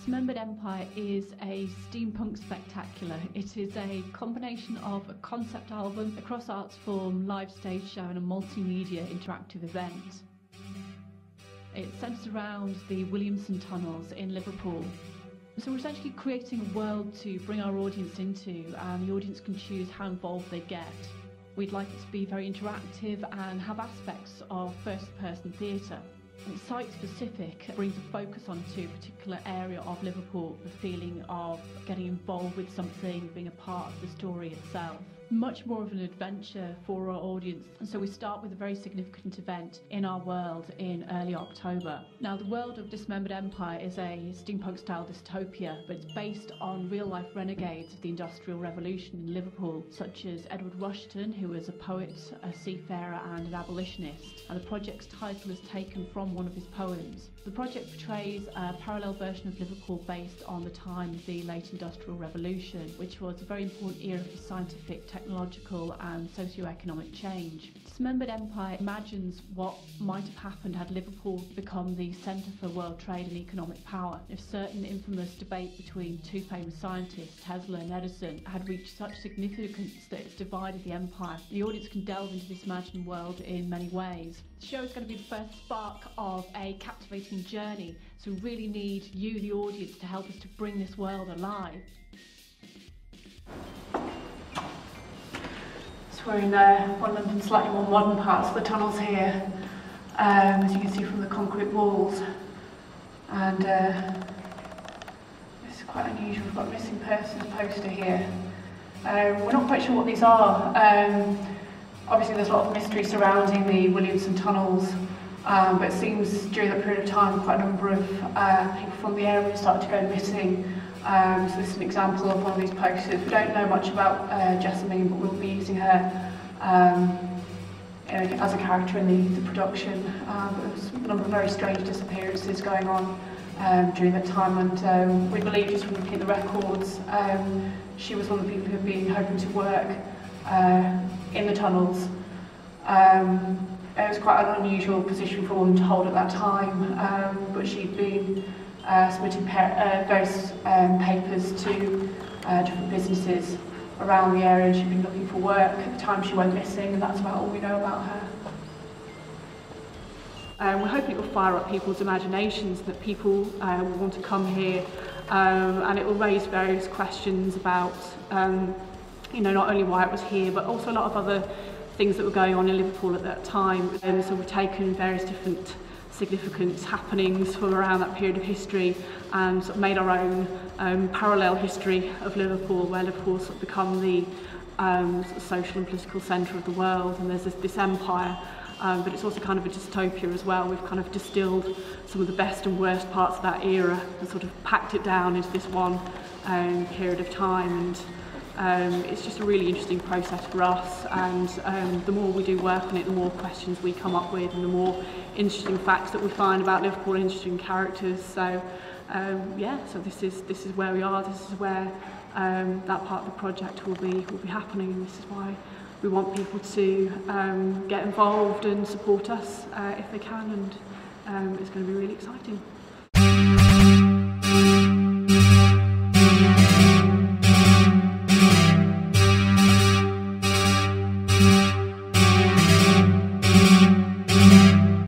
Dismembered Empire is a steampunk spectacular. It is a combination of a concept album, a cross arts form, live stage show and a multimedia interactive event. It centres around the Williamson tunnels in Liverpool. So we're essentially creating a world to bring our audience into, and the audience can choose how involved they get. We'd like it to be very interactive and have aspects of first-person theatre. It's site-specific, brings a focus onto a particular area of Liverpool, the feeling of getting involved with something, being a part of the story itself. Much more of an adventure for our audience. And so we start with a very significant event in our world in early October. Now, the world of Dismembered Empire is a steampunk-style dystopia, but it's based on real-life renegades of the Industrial Revolution in Liverpool, such as Edward Rushton, who was a poet, a seafarer and an abolitionist. And the project's title is taken from one of his poems. The project portrays a parallel version of Liverpool based on the time of the late Industrial Revolution, which was a very important era for scientific, technological and socio-economic change. Dismembered Empire imagines what might have happened had Liverpool become the centre for world trade and economic power. If certain infamous debate between two famous scientists, Tesla and Edison, had reached such significance that it's divided the empire, the audience can delve into this imagined world in many ways. The show is going to be the first spark of a captivating journey, so we really need you, the audience, to help us to bring this world alive. We're in one of London's slightly more modern parts of the tunnels here, as you can see from the concrete walls, and it's quite unusual. We've got a missing persons poster here. We're not quite sure what these are. Obviously there's a lot of mystery surrounding the Williamson tunnels, but it seems during that period of time quite a number of people from the area started to go missing. So this is an example of one of these posters. We don't know much about Jessamine, but we'll be using her as a character in the production. There was a number of very strange disappearances going on during that time, and we believe, just from looking at the records, she was one of the people who had been hoping to work in the tunnels. It was quite an unusual position for a woman to hold at that time, but she'd been submitting various papers to different businesses around the area. She'd been looking for work at the time she went missing, and that's about all we know about her. We're hoping it will fire up people's imaginations, that people will want to come here, and it will raise various questions about not only why it was here, but also a lot of other things that were going on in Liverpool at that time. So we've taken various different significant happenings from around that period of history and sort of made our own parallel history of Liverpool, where Liverpool's sort of become the sort of social and political centre of the world, and there's this empire, but it's also kind of a dystopia as well. We've kind of distilled some of the best and worst parts of that era and sort of packed it down into this one period of time, and it's just a really interesting process for us, and the more we do work on it, the more questions we come up with and the more interesting facts that we find about Liverpool, interesting characters. So so this is where we are. This is where that part of the project will be happening, and this is why we want people to get involved and support us if they can, and it's going to be really exciting.